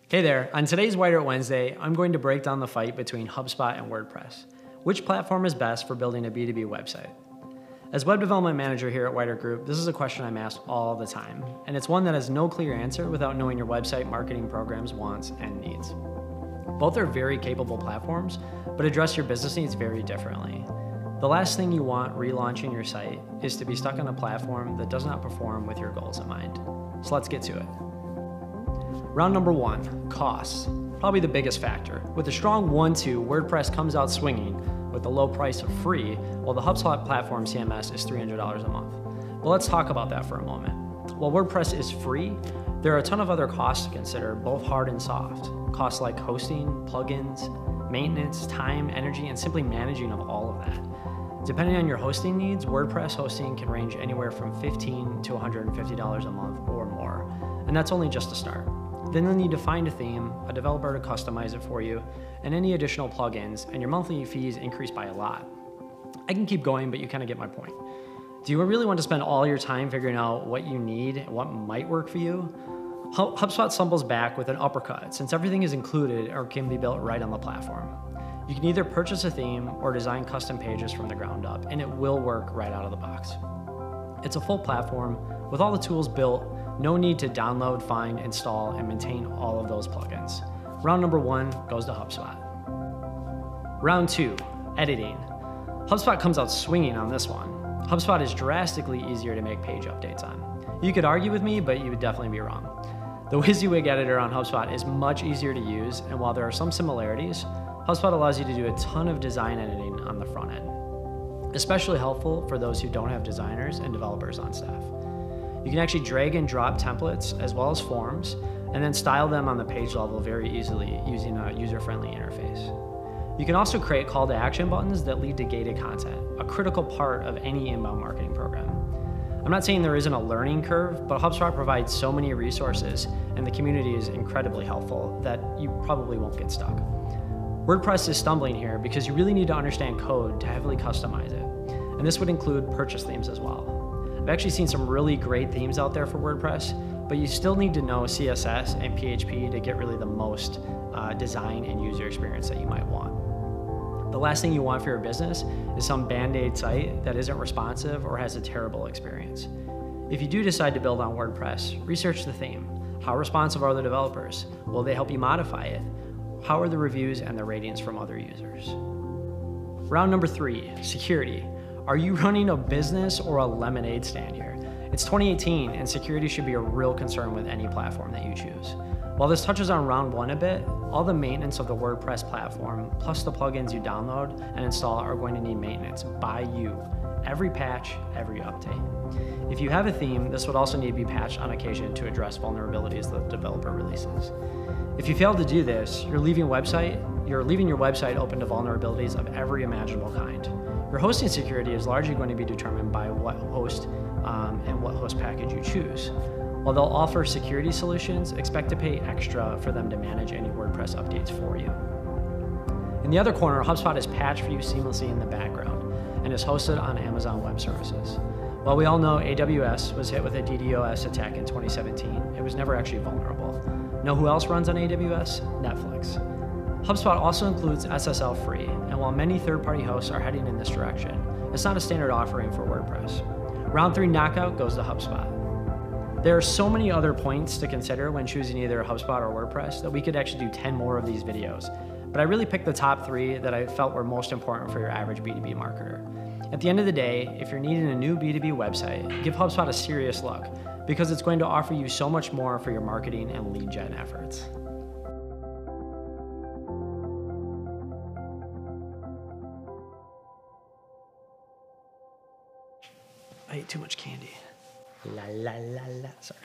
Hey there, on today's Weidert Wednesday, I'm going to break down the fight between HubSpot and WordPress. Which platform is best for building a B2B website? As web development manager here at Weidert Group, this is a question I'm asked all the time, and it's one that has no clear answer without knowing your website marketing program's wants and needs. Both are very capable platforms, but address your business needs very differently. The last thing you want relaunching your site is to be stuck on a platform that does not perform with your goals in mind. So let's get to it. Round number one, costs. Probably the biggest factor. With a strong 1-2, WordPress comes out swinging with the low price of free, while the HubSpot platform CMS is $300 a month. But let's talk about that for a moment. While WordPress is free, there are a ton of other costs to consider, both hard and soft. Costs like hosting, plugins, maintenance, time, energy, and simply managing of all of that. Depending on your hosting needs, WordPress hosting can range anywhere from $15 to $150 a month or more, and that's only just a start. Then you'll need to find a theme, a developer to customize it for you, and any additional plugins, and your monthly fees increase by a lot. I can keep going, but you kind of get my point. Do you really want to spend all your time figuring out what you need and what might work for you? HubSpot stumbles back with an uppercut, since everything is included or can be built right on the platform. You can either purchase a theme or design custom pages from the ground up, and it will work right out of the box. It's a full platform with all the tools built. No need to download, find, install, and maintain all of those plugins. Round number one goes to HubSpot. Round two, editing. HubSpot comes out swinging on this one. HubSpot is drastically easier to make page updates on. You could argue with me, but you would definitely be wrong. The WYSIWYG editor on HubSpot is much easier to use, and while there are some similarities, HubSpot allows you to do a ton of design editing on the front end. Especially helpful for those who don't have designers and developers on staff. You can actually drag and drop templates as well as forms, and then style them on the page level very easily using a user-friendly interface. You can also create call to action buttons that lead to gated content, a critical part of any inbound marketing program. I'm not saying there isn't a learning curve, but HubSpot provides so many resources and the community is incredibly helpful that you probably won't get stuck. WordPress is stumbling here because you really need to understand code to heavily customize it, and this would include purchase themes as well. I've actually seen some really great themes out there for WordPress, but you still need to know CSS and PHP to get really the most design and user experience that you might want. The last thing you want for your business is some band-aid site that isn't responsive or has a terrible experience. If you do decide to build on WordPress, research the theme. How responsive are the developers? Will they help you modify it? How are the reviews and the ratings from other users? Round number three, security. Are you running a business or a lemonade stand here? It's 2018 and security should be a real concern with any platform that you choose. While this touches on round one a bit, all the maintenance of the WordPress platform, plus the plugins you download and install are going to need maintenance by you. Every patch, every update. If you have a theme, this would also need to be patched on occasion to address vulnerabilities that the developer releases. If you fail to do this, you're leaving your website open to vulnerabilities of every imaginable kind. Your hosting security is largely going to be determined by what host and what host package you choose. While they'll offer security solutions, expect to pay extra for them to manage any WordPress updates for you. In the other corner, HubSpot is patched for you seamlessly in the background and is hosted on Amazon Web Services. While we all know AWS was hit with a DDoS attack in 2017, it was never actually vulnerable. Know who else runs on AWS? Netflix. HubSpot also includes SSL free, and while many third-party hosts are heading in this direction, it's not a standard offering for WordPress. Round three knockout goes to HubSpot. There are so many other points to consider when choosing either HubSpot or WordPress that we could actually do 10 more of these videos, but I really picked the top three that I felt were most important for your average B2B marketer. At the end of the day, if you're needing a new B2B website, give HubSpot a serious look, because it's going to offer you so much more for your marketing and lead gen efforts. I ate too much candy. La la la la, sorry.